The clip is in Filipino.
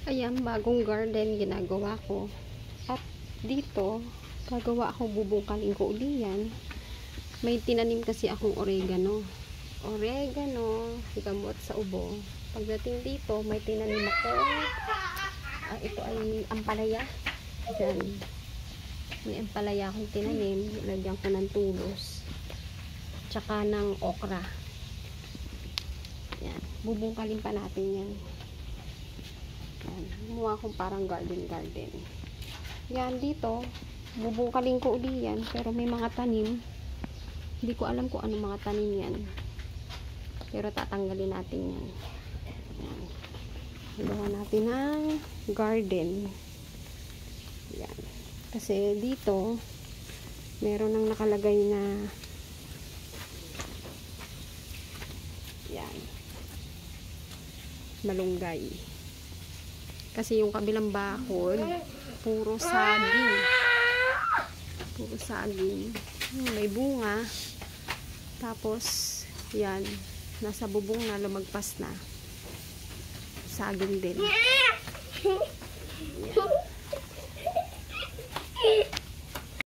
Ayan, bagong garden ginagawa ko. At dito, gagawa ako bubungkalin ko uli yan. May tinanim kasi akong oregano. Gamot sa ubo. Pagdating dito, may tinanim ako. Ito ay ampalaya. Diyan. May ampalaya akong tinanim. Lagyan ko ng tulos. Tsaka ng okra. Yan. Bubungkalin pa natin yan. Yan. Gumawa akong parang garden. Yan dito. Bubungkalin ko uli yan. Pero may mga tanim. Hindi ko alam kung ano mga tanim yan. Pero tatanggalin natin yan. Yan. Gawa natin ng garden. Yan. Kasi dito, meron nang nakalagay na yan. Malunggay. Kasi yung kabilang bakod, puro saging. May bunga. Tapos, yan. Nasa bubong na, lumagpas na. Saging din. Yan.